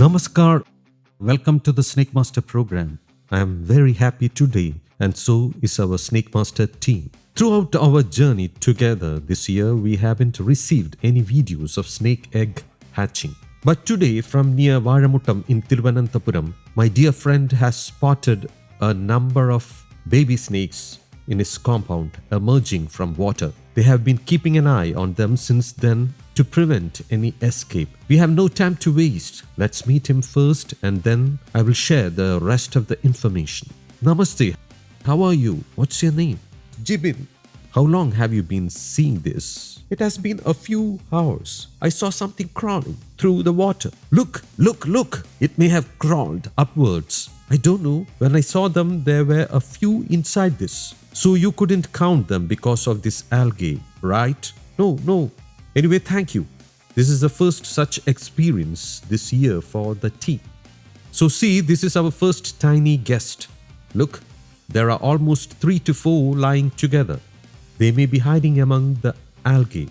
Namaskar. Welcome to the Snake Master program. I am very happy today, and so is our Snake Master team. Throughout our journey together this year, we haven't received any videos of snake egg hatching. But today, from near Vazhamuttam in Thiruvananthapuram, my dear friend has spotted a number of baby snakes in his compound emerging from water. They have been keeping an eye on them since then to prevent any escape. We have no time to waste. Let's meet him first and then I will share the rest of the information. Namaste. How are you? What's your name? Jibin. How long have you been seeing this? It has been a few hours. I saw something crawling through the water. Look, look, look. It may have crawled upwards. I don't know. When I saw them, there were a few inside this. So you couldn't count them because of this algae, right? No. Anyway, thank you. This is the first such experience this year for the team. So see, this is our first tiny guest. Look, there are almost 3 to 4 lying together. They may be hiding among the algae.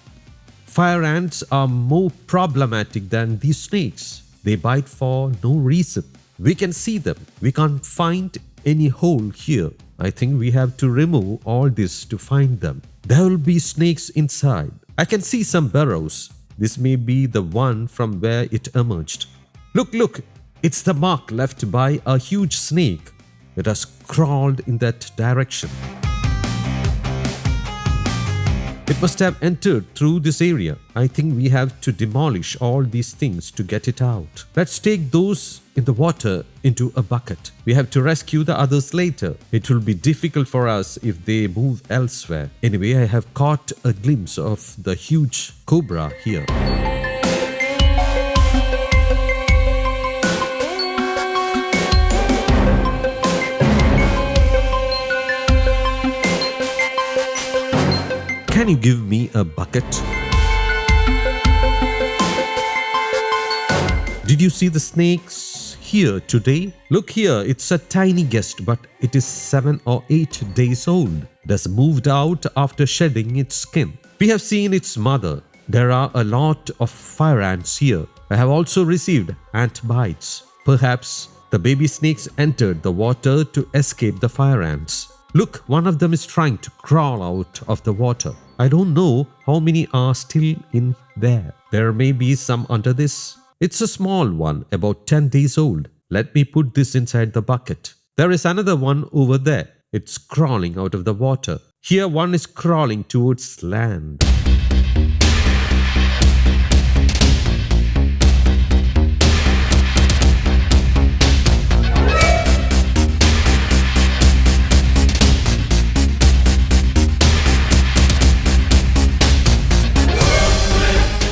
Fire ants are more problematic than these snakes. They bite for no reason. We can see them. We can't find any hole here. I think we have to remove all this to find them. There will be snakes inside. I can see some burrows. This may be the one from where it emerged. Look, it's the mark left by a huge snake. It has crawled in that direction. It must have entered through this area. I think we have to demolish all these things to get it out. Let's take those in the water into a bucket. We have to rescue the others later. It will be difficult for us if they move elsewhere. Anyway, I have caught a glimpse of the huge cobra here. Can you give me a bucket? Did you see the snakes here today? Look here, it's a tiny guest, but it is 7 or 8 days old. It has moved out after shedding its skin. We have seen its mother. There are a lot of fire ants here. I have also received ant bites. Perhaps the baby snakes entered the water to escape the fire ants. Look, one of them is trying to crawl out of the water. I don't know how many are still in there. There may be some under this. It's a small one, about 10 days old. Let me put this inside the bucket. There is another one over there. It's crawling out of the water. Here one is crawling towards land.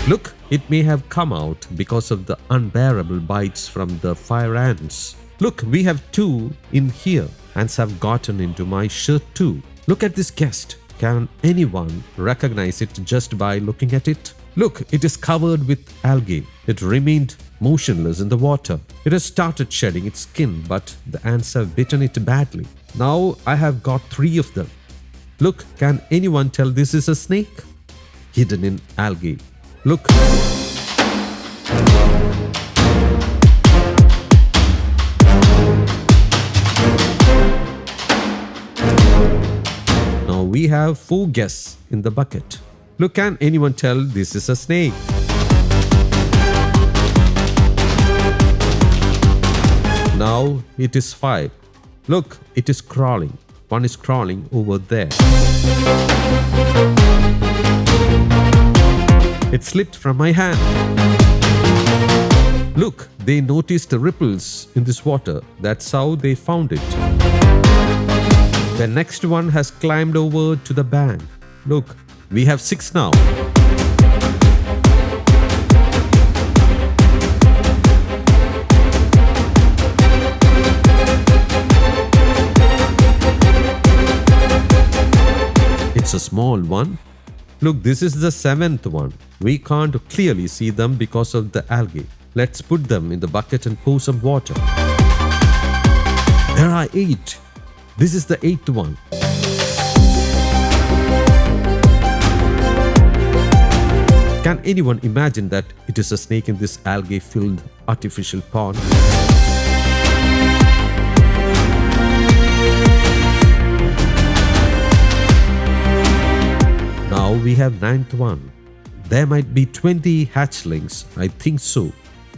Look, it may have come out because of the unbearable bites from the fire ants. Look, we have 2 in here. Ants have gotten into my shirt too. Look at this guest. Can anyone recognize it just by looking at it? Look, it is covered with algae. It remained motionless in the water. It has started shedding its skin, but the ants have bitten it badly. Now I have got 3 of them. Look, can anyone tell this is a snake? Hidden in algae. Look. Now we have 4 guests in the bucket. Look, can anyone tell this is a snake? Now it is 5. Look, it is crawling. One is crawling over there. It slipped from my hand. Look, they noticed the ripples in this water. That's how they found it. The next one has climbed over to the bank. Look, we have 6 now. It's a small one. Look, this is the 7th one. We can't clearly see them because of the algae. Let's put them in the bucket and pour some water. There are 8. This is the 8th one. Can anyone imagine that it is a snake in this algae-filled artificial pond? Now we have ninth one. There might be 20 hatchlings, I think so,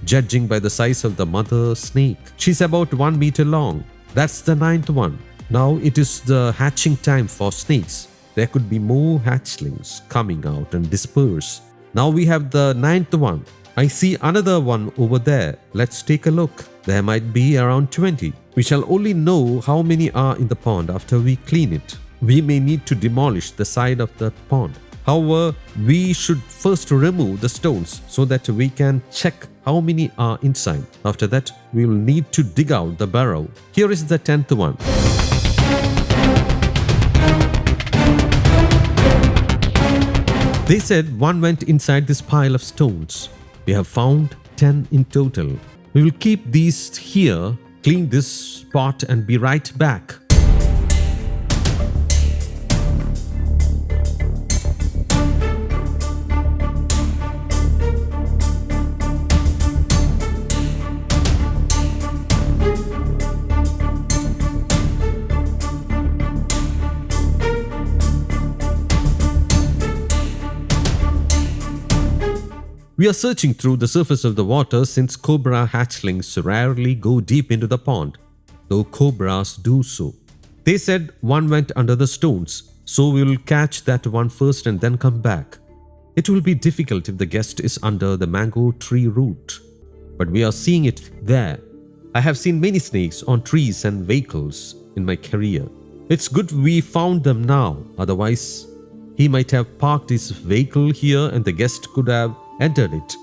judging by the size of the mother snake. She's about 1 meter long. That's the ninth one. Now it is the hatching time for snakes. There could be more hatchlings coming out and disperse. Now we have the ninth one. I see another one over there. Let's take a look. There might be around 20. We shall only know how many are in the pond after we clean it. We may need to demolish the side of the pond. However, we should first remove the stones so that we can check how many are inside. After that, we will need to dig out the burrow. Here is the 10th one. They said one went inside this pile of stones. We have found 10 in total. We will keep these here, clean this spot and be right back. We are searching through the surface of the water since cobra hatchlings rarely go deep into the pond, though cobras do so. They said one went under the stones, so we will catch that one first and then come back. It will be difficult if the guest is under the mango tree root, but we are seeing it there. I have seen many snakes on trees and vehicles in my career. It's good we found them now, otherwise he might have parked his vehicle here and the guest could have entered it.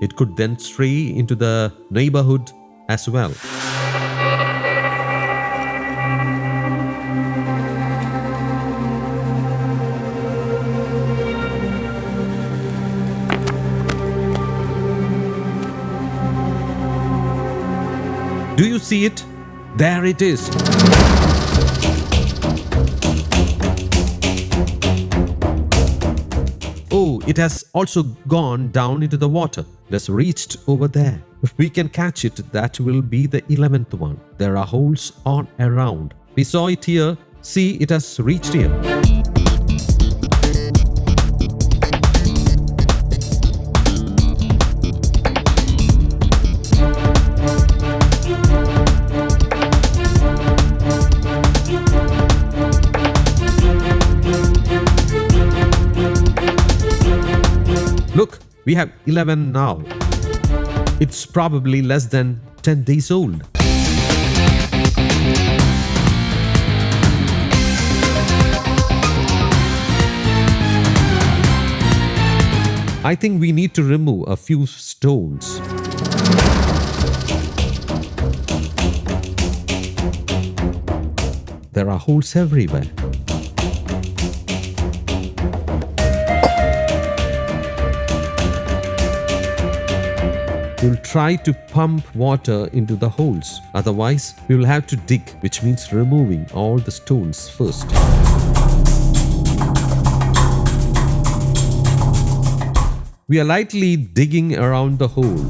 It could then stray into the neighborhood as well. Do you see it? There it is. Oh, it has also gone down into the water. It has reached over there. If we can catch it, that will be the 11th one. There are holes all around. We saw it here. See, it has reached here. Look, we have 11 now. It's probably less than 10 days old. I think we need to remove a few stones. There are holes everywhere. We'll try to pump water into the holes. Otherwise, we will have to dig, which means removing all the stones first. We are lightly digging around the hole.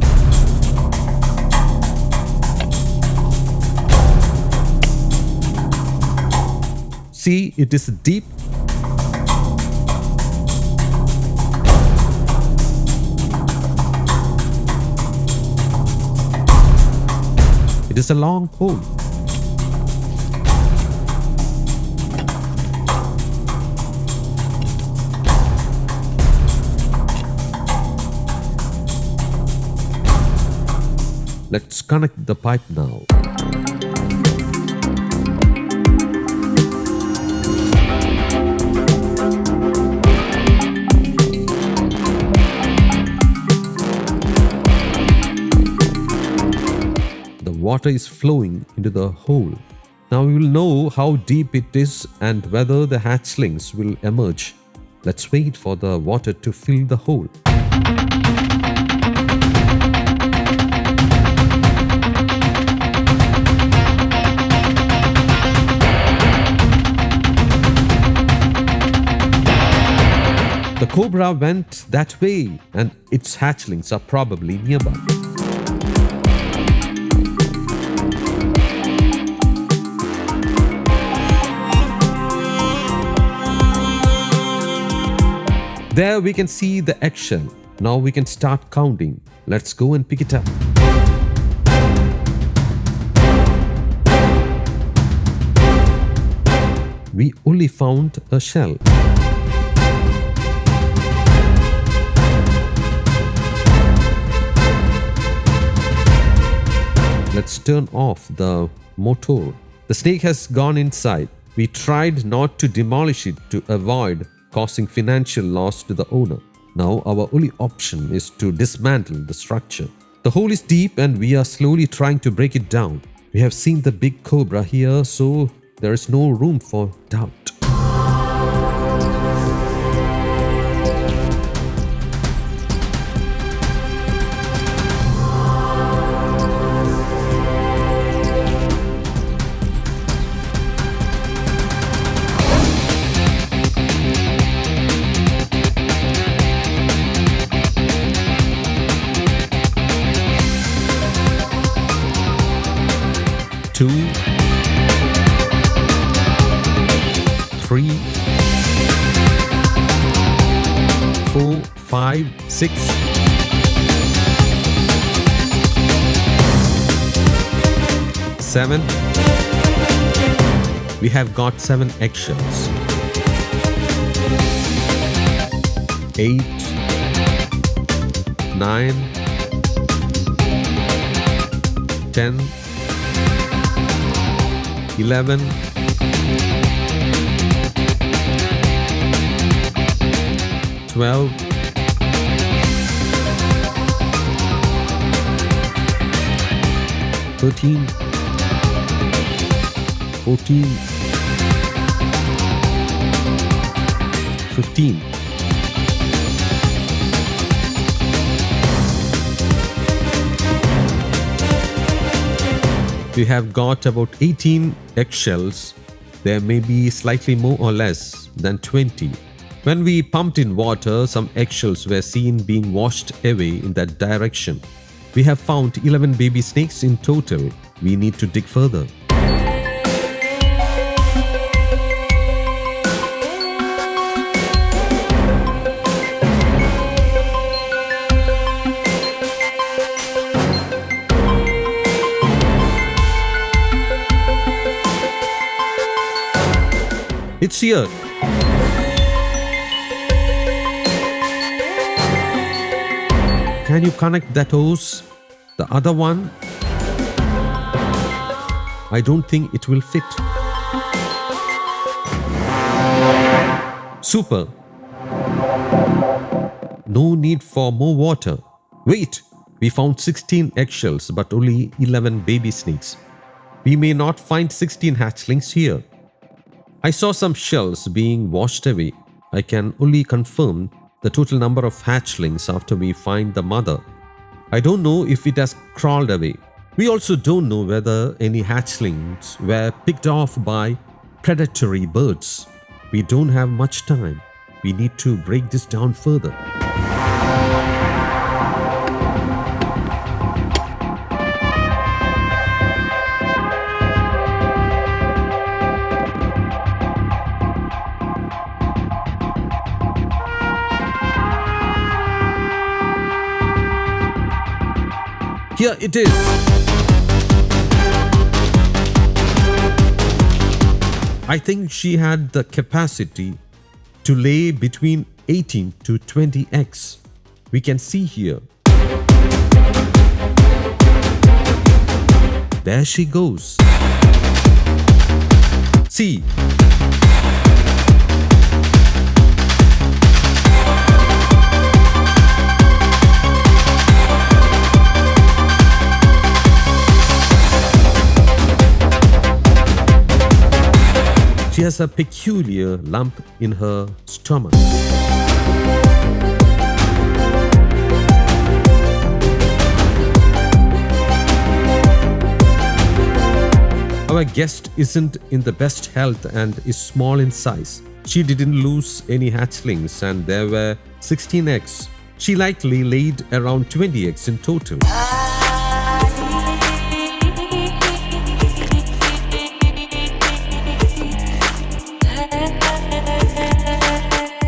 See, it is deep. It is a long hole. Let's connect the pipe now. Water is flowing into the hole. Now we will know how deep it is and whether the hatchlings will emerge. Let's wait for the water to fill the hole. The cobra went that way and its hatchlings are probably nearby. There we can see the eggshell. Now we can start counting. Let's go and pick it up. We only found a shell. Let's turn off the motor. The snake has gone inside. We tried not to demolish it to avoid causing financial loss to the owner. Now our only option is to dismantle the structure. The hole is deep and we are slowly trying to break it down. We have seen the big cobra here, so there is no room for doubt. Two, 3, 4, 5, 6. 7. We have got 7 eggshells. 8, 9, 10, 11, 12, 13, 14, 15. We have got about 18 eggshells. There may be slightly more or less than 20. When we pumped in water, some eggshells were seen being washed away in that direction. We have found 11 baby snakes in total. We need to dig further. It's here. Can you connect that hose? The other one? I don't think it will fit. Super. No need for more water. Wait, we found 16 eggshells but only 11 baby snakes. We may not find 16 hatchlings here. I saw some shells being washed away. I can only confirm the total number of hatchlings after we find the mother. I don't know if it has crawled away. We also don't know whether any hatchlings were picked off by predatory birds. We don't have much time. We need to break this down further. Here it is. I think she had the capacity to lay between 18 to 20 eggs. We can see here. There she goes. See. She has a peculiar lump in her stomach. Our guest isn't in the best health and is small in size. She didn't lose any hatchlings and there were 16 eggs. She likely laid around 20 eggs in total.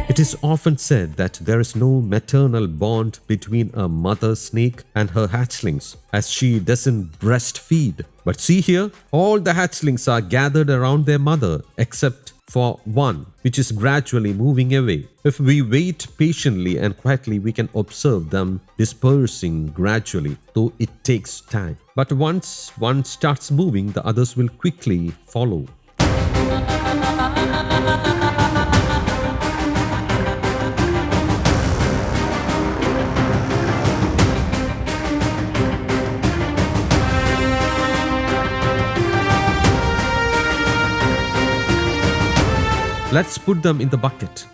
It is often said that there is no maternal bond between a mother snake and her hatchlings, as she doesn't breastfeed. But see here, all the hatchlings are gathered around their mother except for one, which is gradually moving away. If we wait patiently and quietly, we can observe them dispersing gradually, though it takes time. But once one starts moving, the others will quickly follow. Let's put them in the bucket.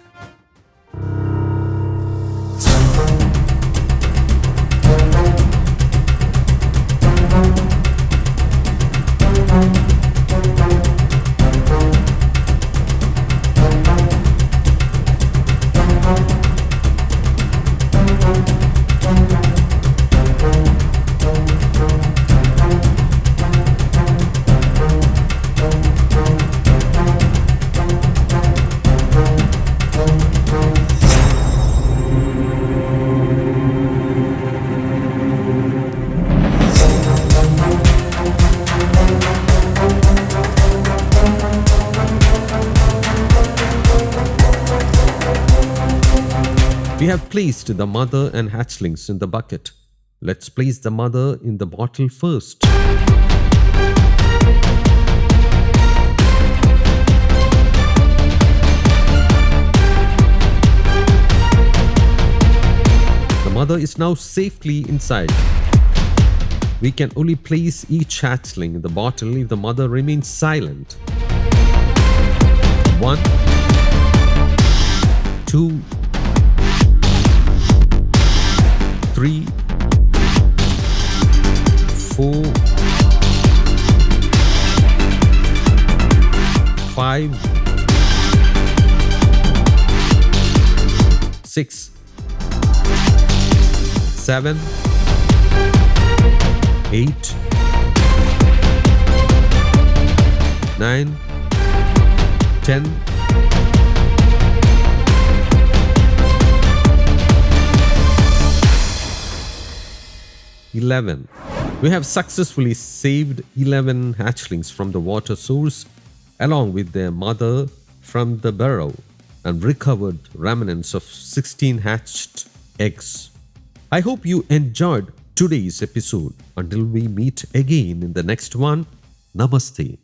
We have placed the mother and hatchlings in the bucket. Let's place the mother in the bottle first. The mother is now safely inside. We can only place each hatchling in the bottle if the mother remains silent. 1, 2, 3, 4, 5, 6, 7, 8, 9, 10, 11. We have successfully saved 11 hatchlings from the water source along with their mother from the burrow and recovered remnants of 16 hatched eggs. I hope you enjoyed today's episode. Until we meet again in the next one, Namaste.